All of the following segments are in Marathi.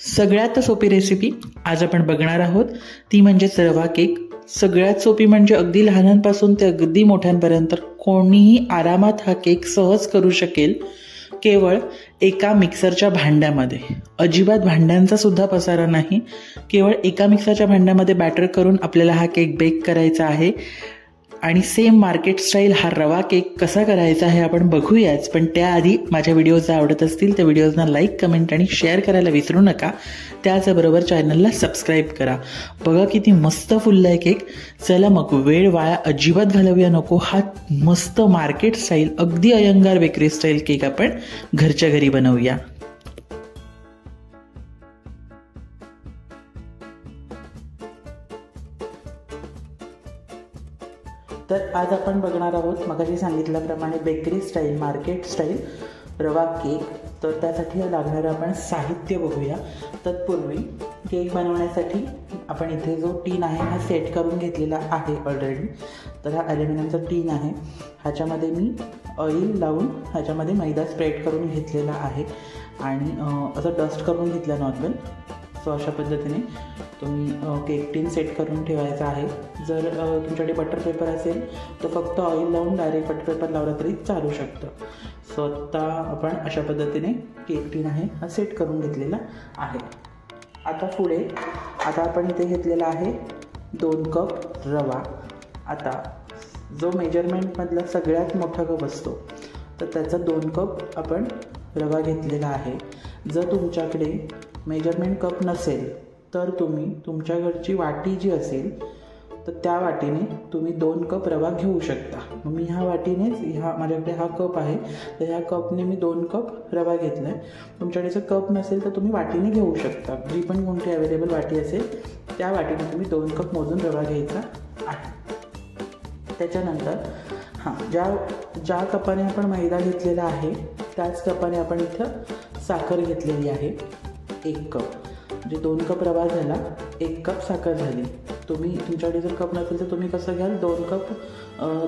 सगळ्यात सोपी रेसिपी आज आपण बघणार आहोत ती म्हणजेच रवा केक। सगळ्यात सोपी म्हणजे अगदी लहानांपासून ते अगदी मोठ्यांपर्यंत कोणीही आरामात हा केक सहज करू शकेल, केवळ एका मिक्सरच्या भांड्यामध्ये। अजिबात भांड्यांचा सुद्धा पसारा नाही, केवळ एका मिक्सरच्या भांड्यामध्ये बॅटर करून आपल्याला हा केक बेक करायचा आहे। आणि सेम मार्केट स्टाईल हा रवा केक कसा करायचा हे आपण बघूयाच, पण त्याआधी माझ्या व्हिडिओज आवडत असतील तर व्हिडिओजना लाईक, कमेंट आणि शेअर करायला विसरू नका। त्याचबरोबर चॅनलला सबस्क्राईब करा। बघा किती मस्त फुललाय केक। चला मग वेळ वाया अजिबात घालवूया नको, हा मस्त मार्केट स्टाईल अगदी अयंगार बेकरी स्टाईल केक आपण घरच्या घरी बनवूया। तर आज आपण बघणार आहोत मगाशी सांगितल्याप्रमाणे बेकरी स्टाईल, मार्केट स्टाईल रवा केक। तर त्यासाठी लागणारं आपण साहित्य बघूया। तत्पूर्वी केक बनवण्यासाठी आपण इथे जो टीन आहे हा सेट करून घेतलेला आहे ऑलरेडी। तर हा ॲल्युमिनियमचा टीन आहे, ह्याच्यामध्ये मी ऑइल लावून ह्याच्यामध्ये मैदा स्प्रेड करून घेतलेला आहे आणि असं डस्ट करून घेतलं नॉर्मल। सो अशा पद्धतीने तुम्ही केक टीन सेट करून ठेवायचा आहे। जर तुमच्याकडे बटर पेपर असेल तर फक्त ऑइल लावून डायरेक्ट बटर पेपर लावला तरी चालू शकतं। सो आता आपण अशा पद्धतीने केक टीन आहे हा सेट करून घेतलेला आहे। आता पुढे आपण इथे घेतलेला आहे 2 कप रवा। आता जो मेजरमेंटमधला सगळ्यात मोठा कप असतो तर त्याचा 2 कप आपण रवा घेतलेला आहे। जर तुमच्याकडे मेजरमेंट कप नसेल तर तुम्ही तुमच्या घरची वाटी जी असेल तर त्या वाटीने तुम्ही 2 कप रवा घेऊ शकता। मग मी ह्या वाटीनेच माझ्याकडे हा कप आहे तर ह्या कपने मी 2 कप रवा घेतला आहे। तुमच्याकडे जर कप नसेल तर तुम्ही वाटीने घेऊ शकता, जी पण कोणती अवेलेबल वाटी असेल त्या वाटीने तुम्ही 2 कप मोजून रवा घ्यायचा आहे। त्याच्यानंतर ज्या कपाने आपण मैदा घेतलेला आहे त्याच कपाने आपण इथं साखर घेतलेली आहे 1 कप। म्हणजे 2 कप रवा झाला, 1 कप साखर झाली। तुम्ही तुमच्याकडे जर कप नसेल तर तुम्ही कसं घ्याल,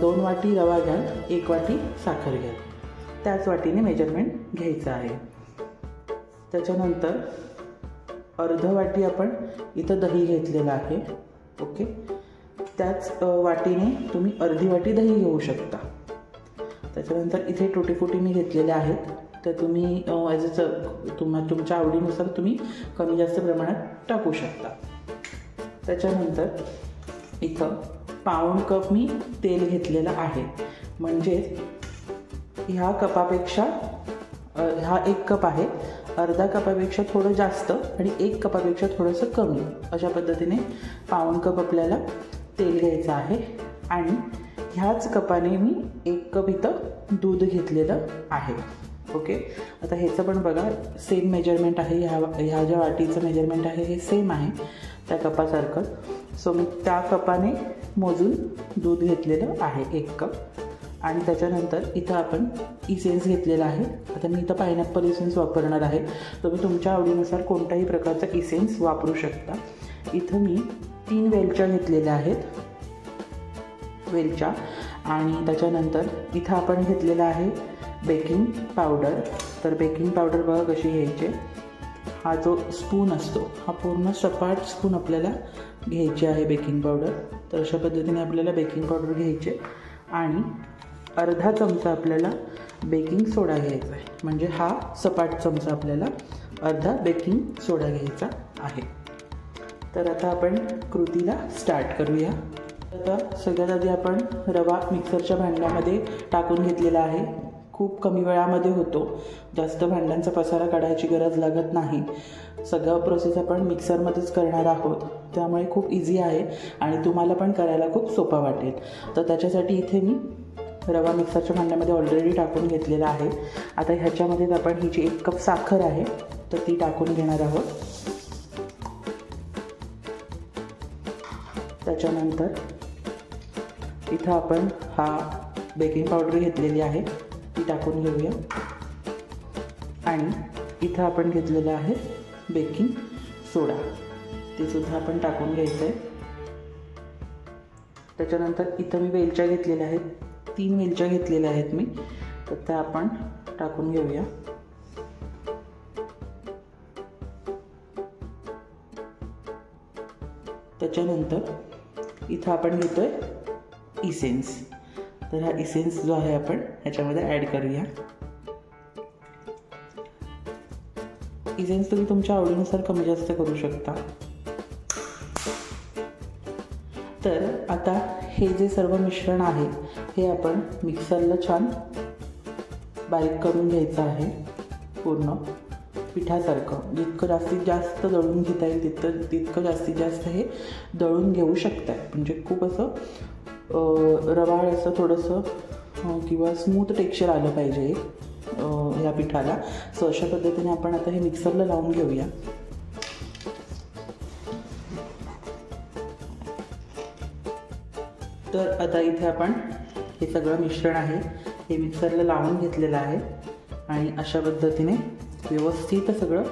2 वाटी रवा घ्याल, 1 वाटी साखर घ्याल, त्याच वाटीने मेजरमेंट घ्यायचं आहे। त्याच्यानंतर अर्ध वाटी आपण इथं दही घेतलेलं आहे, ओके। त्याच वाटीने तुम्ही अर्धी वाटी दही घेऊ शकता। त्याच्यानंतर इथे टुटी फुटी मी घेतलेले आहेत, तर तुम्ही तुमच्या आवडीनुसार तुम्ही कमी जास्त प्रमाणात टाकू शकता। त्याच्यानंतर इथं पाऊण कप मी तेल घेतलेलं आहे, म्हणजेच ह्या कपापेक्षा हा 1 कप आहे, अर्धा कपापेक्षा थोडं जास्त आणि 1 कपापेक्षा थोडंसं कमी, अशा पद्धतीने पाऊण कप आपल्याला तेल घ्यायचं आहे। आणि ह्याच कपाने मी 1 कप इथं दूध घेतलेलं आहे, ओके। आता ह्याचं पण बघा सेम मेजरमेंट आहे, ह्या ज्या वाटीचं मेजरमेंट आहे हे सेम आहे त्या कपासारखं। सो मी त्या कपाने मोजून दूध घेतलेलं आहे 1 कप। आणि त्याच्यानंतर इथं आपण इसेन्स घेतलेला आहे। आता मी इथं पायनॅपल इसेन्स वापरणार आहे, तुम्ही तुमच्या आवडीनुसार कोणत्याही प्रकारचा इसेन्स वापरू शकता। इथं मी 3 वेलच्या घेतलेल्या आहेत, वेलच्या। आणि त्याच्यानंतर इथं आपण घेतलेला आहे बेकिंग पावडर। तर बेकिंग पावडर बघा कशी घ्यायची, हा जो स्पून असतो हा पूर्ण सपाट स्पून आपल्याला घ्यायची आहे बेकिंग पावडर। तर अशा पद्धतीने आपल्याला बेकिंग पावडर घ्यायचे आणि अर्धा चमचा आपल्याला बेकिंग सोडा घ्यायचा आहे, म्हणजे हा सपाट चमचा आपल्याला अर्धा बेकिंग सोडा घ्यायचा आहे। तर आता आपण कृतीला स्टार्ट करूया। आता सगळ्यात आधी आपण रवा मिक्सरच्या भांड्यामध्ये टाकून घेतलेला आहे। खूप कमी वेळामध्ये होतो, जास्त भांड्यांचा पसारा काढायची गरज लागत नाही। सगळं प्रोसेस आपण मिक्सरमध्येच करणार आहोत, त्यामुळे खूप इझी आहे आणि तुम्हाला पण करायला खूप सोपा वाटेल। तर त्याच्यासाठी इथे मी रवा मिक्सरच्या भांड्यामध्ये ऑलरेडी टाकून घेतलेला आहे। आता ह्याच्यामध्येच आपण ही जी 1 कप साखर आहे तर ती टाकून घेणार आहोत। त्याच्यानंतर इथं आपण बेकिंग पावडर घेतलेली आहे ती टाकून घेऊया। आणि इथं आपण घेतलेलं आहे बेकिंग सोडा, ते सुद्धा आपण टाकून घ्यायचं आहे। त्याच्यानंतर इथं मी वेलच्या घेतलेल्या आहेत, 3 वेलच्या घेतलेल्या आहेत मी, तर त्या आपण टाकून घेऊया। त्याच्यानंतर इथं आपण घेतोय इसेन्स. तर हा इसेन्स जो आहे आपण ह्याच्यामध्ये ॲड करूया. इसेन्स तुम्ही तुमच्या आवडीनुसार कमी जास्त करू शकता. तर आता हे जे सर्व मिश्रण आहे हे आपण मिक्सरला छान बारीक करून घ्यायचं आहे. पूर्ण पिठासारखं जितकं जास्तीत जास्त दळून घेता येईल तितकं जास्तीत जास्त हे दळून घेऊ शकता. म्हणजे खूप असं रवाळ असं थोडंसं किंवा स्मूथ टेक्स्चर आलं पाहिजे ह्या पिठाला. सो अशा पद्धतीने आपण आता हे मिक्सरला लावून घेऊया. तर आता इथे आपण हे सगळं मिश्रण आहे हे मिक्सरला लावून घेतलेलं आहे आणि अशा पद्धतीने व्यवस्थित सगळं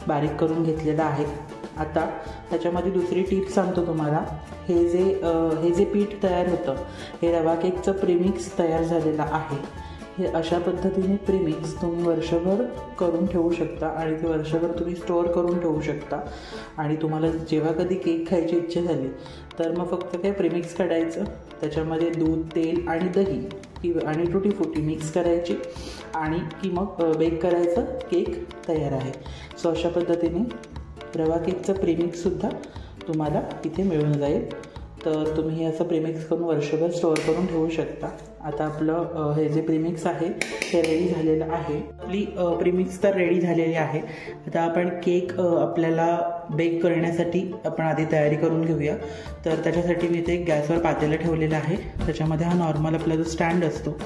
बारीक करून घेतलेलं आहे. आता त्याच्यामध्ये दुसरी टिप सांगतो तुम्हाला. हे जे पीठ तयार होतं हे रवा केकचं प्रीमिक्स तयार झालेलं आहे. हे अशा पद्धतीने प्रीमिक्स तुम्ही वर्षभर करून ठेवू शकता आणि ते वर्षभर तुम्ही स्टोअर करून ठेवू शकता. आणि तुम्हाला जेव्हा कधी केक खायची इच्छा झाली तर मग फक्त काय प्रीमिक्स काढायचं, त्याच्यामध्ये दूध, तेल आणि दही आणि टुटी फुटी मिक्स करायची आणि की मग बेक करायचं. केक तयार आहे. सो अशा पद्धतीने रवा केकचं प्रीमिक्ससुद्धा तुम्हाला इथे मिळून जाईल. तर तुम्ही हे असं प्रीमिक्स करून वर्षभर स्टोअर करून ठेवू शकता. आता आपलं हे जे प्रीमिक्स आहे हे रेडी झालेलं आहे. आपली प्रीमिक्स तर रेडी झालेली आहे. आता आपण केक आपल्याला बेक करण्यासाठी आपण आधी तयारी करून घेऊया. तर त्याच्यासाठी मी इथे गॅसवर पातेलं ठेवलेलं आहे. त्याच्यामध्ये हा नॉर्मल आपला जो स्टँड असतो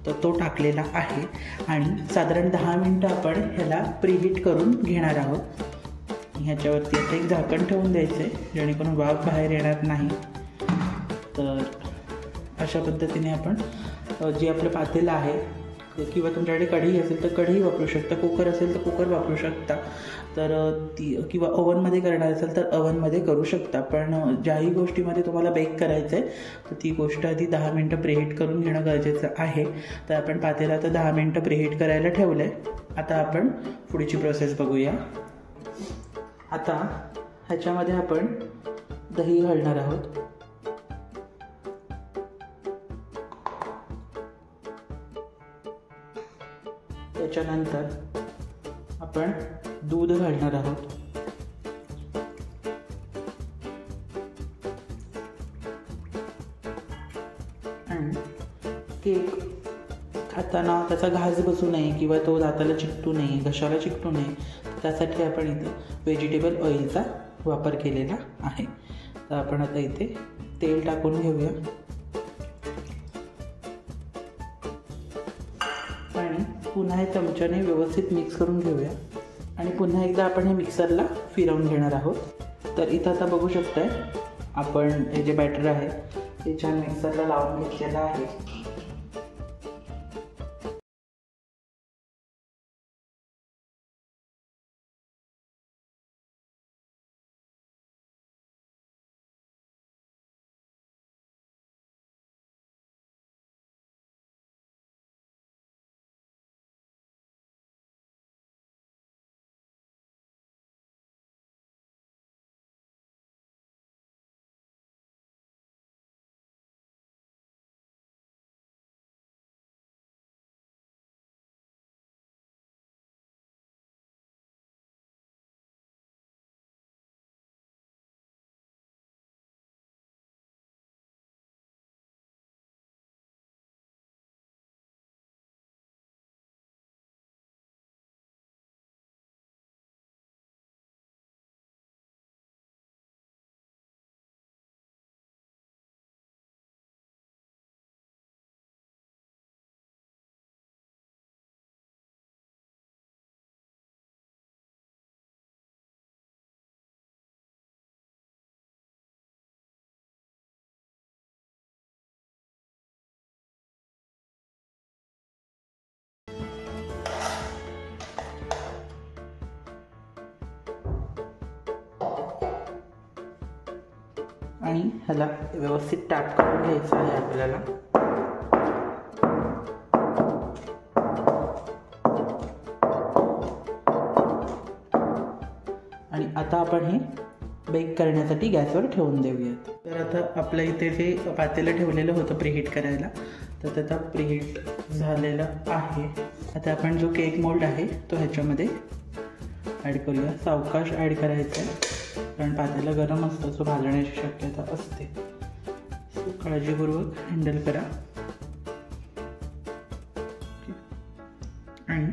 तर तो टाकलेला आहे आणि साधारण 10 मिनटं आपण ह्याला प्रीहीट करून घेणार आहोत. ह्याच्यावरती आता एक झाकण ठेवून द्यायचं आहे जेणेकरून वाफ बाहेर येणार नाही. तर अशा पद्धतीने आपण जे आपलं पातेलं आहे किंवा तुमच्याकडे कढई असेल तर कढई वापरू शकता, कुकर असेल तर कुकर वापरू शकता. तर ती किंवा ओव्हनमध्ये करणार असेल तर ओव्हनमध्ये करू शकता. पण ज्याही गोष्टीमध्ये तुम्हाला बेक करायचं आहे तर ती गोष्ट आधी 10 मिनटं प्रीहीट करून घेणं गरजेचं आहे. तर आपण पातेलं आता 10 मिनटं प्रीहीट करायला ठेवलं आहे. आता आपण पुढची प्रोसेस बघूया. आता ह्याच्यामध्ये आपण दही घालणार आहोत. त्याच्यानंतर आपण दूध घालणार आहोत. आणि केक खाताना त्याचा घास बसू नये किंवा तो दाताला चिकटू नये, घशाला चिकटू नये त्यासाठी आपण इथे व्हेजिटेबल ऑइलचा वापर केलेला आहे. तर आपण आता इथे तेल टाकून घेऊया आणि पुन्हा हे चमच्याने व्यवस्थित मिक्स करून घेऊया आणि पुन्हा एकदा आपण हे मिक्सरला फिरवून घेणार आहोत. तर इथं आता बघू शकताय आपण हे जे बॅटर आहे ते छान मिक्सरला लावून घेतलेलं आहे. आणि ह्याला व्यवस्थित टॅप करून घ्यायचं आहे आपल्याला. आणि आता आपण हे बेक करण्यासाठी गॅसवर ठेवून देऊयात। तर आता आपल्या इथे जे पातेलं ठेवलेलं होतं प्रीहीट करायला, तर आता प्रीहीट झालेलं आहे। आता आपण जो केक मोल्ड आहे तो ह्याच्यामध्ये ॲड करूया। सावकाश ॲड करायचं आहे कारण पातेलं गरम असतं, सो भाजण्याची शक्यता असते, सो काळजीपूर्वक हँडल करा। आणि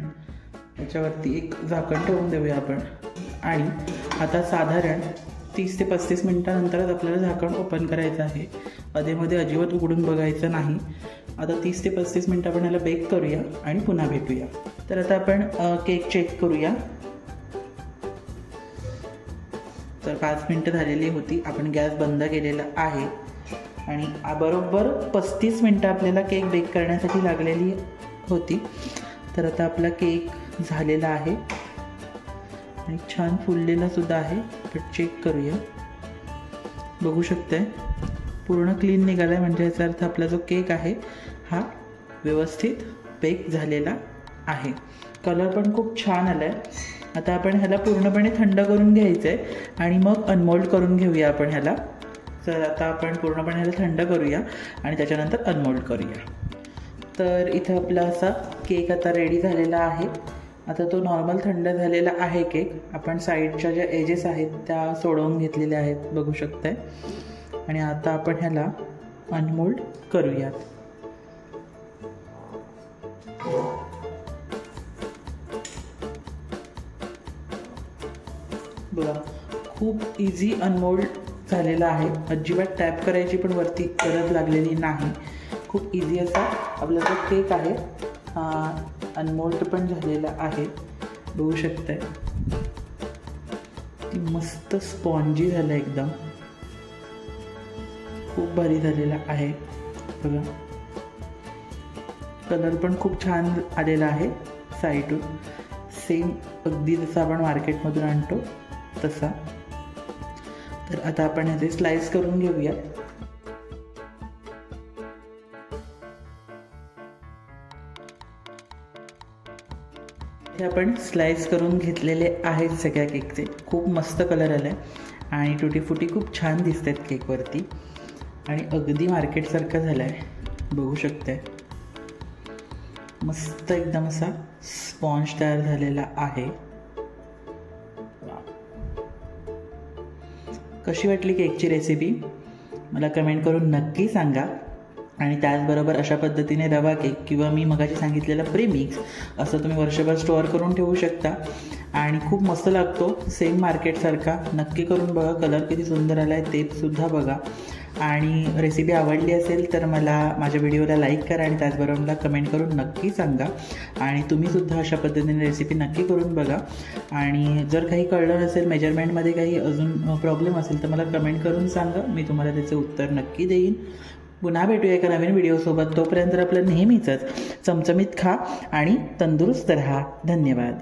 याच्यावरती एक झाकण ठेवून देऊया आपण। आणि आता साधारण 30 ते 35 मिनिटानंतरच आपल्याला झाकण ओपन करायचं आहे, अधेमध्ये अजिबात उघडून बघायचं नाही। आता 30 ते 35 मिनिटं आपण याला बेक करूया आणि पुन्हा भेटूया। तर आता आपण केक चेक करूया। तर 5 मिनिटं झालेली होती, आपण गॅस बंद केलेला आहे आणि बरोबर 35 मिनिटं आपल्याला केक बेक करण्यासाठी लागलेली होती। तर आता आपला केक झालेला आहे आणि छान फुललेला सुद्धा आहे। आपण चेक करूया, बघू शकताय पूर्ण क्लीन निघाला आहे, म्हणजे याचा अर्थ आपला जो केक आहे हा व्यवस्थित बेक झालेला आहे। कलर पण खूप छान आला आहे। आता आपण ह्याला पूर्णपणे थंड करून घ्यायचं आहे आणि मग अनमोल्ड करून घेऊया आपण ह्याला। तर आता आपण पूर्णपणे ह्याला थंड करूया आणि त्याच्यानंतर अनमोल्ड करूया। तर इथं आपला असा केक आता रेडी झालेला आहे। आता तो नॉर्मल थंड झालेला आहे केक। आपण साईडच्या ज्या एजेस आहेत त्या सोडवून घेतलेल्या आहेत, बघू शकताय। आणि आता आपण ह्याला अनमोल्ड करूयात। बघा खूप इझी अनमोल्ड झालेला आहे, अजिबात टॅप करायची पण वरती गरज लागलेली नाही। खूप इझी असा आपला जो केक आहे हा अनमोल्ड पण झालेला आहे, बघू शकताय। मस्त स्पॉन्जी झालं, एकदम खूप भारी झालेला आहे। बघा कलर पण खूप छान आलेला आहे साईडून, सेम अगदी जसं आपण मार्केटमधून आणतो तसा। तर आता आपण ह्याचे स्लाइस करून घेऊया। हे आपण स्लाइस करून घेतलेले आहेत सगळ्या केकचे। खूप मस्त कलर आला आहे आणि टुटी फुटी खूप छान दिसत आहेत केकवरती आणि अगदी मार्केटसारखं झालं आहे, बघू शकताय। मस्त एकदम असा स्पॉन्ज तयार झालेला आहे। कशी वाटली केकची रेसिपी मला कमेंट करून नक्की सांगा। आणि त्याचबरोबर अशा पद्धतीने रवा केक किंवा मी मगाशी सांगितलेला प्रीमिक्स असं तुम्ही वर्षभर स्टोअर करून ठेवू शकता आणि खूप मस्त लागतो, सेम मार्केटसारखा। नक्की करून बघा, कलर किती सुंदर आला आहे ते सुद्धा बघा। आणि रेसिपी आवडली असेल तर मला माझ्या व्हिडिओला लाईक करा आणि त्याचबरोबर मला कमेंट करून नक्की सांगा। आणि तुम्हीसुद्धा अशा पद्धतीने रेसिपी नक्की करून बघा। आणि जर काही कळलं नसेल, मेजरमेंटमध्ये काही अजून प्रॉब्लेम असेल तर मला कमेंट करून सांगा, मी तुम्हाला त्याचे उत्तर नक्की देईन। पुन्हा भेटूया एका नवीन व्हिडिओसोबत, तोपर्यंत आपलं नेहमीचंच चमचमीत खा आणि तंदुरुस्त रहा। धन्यवाद।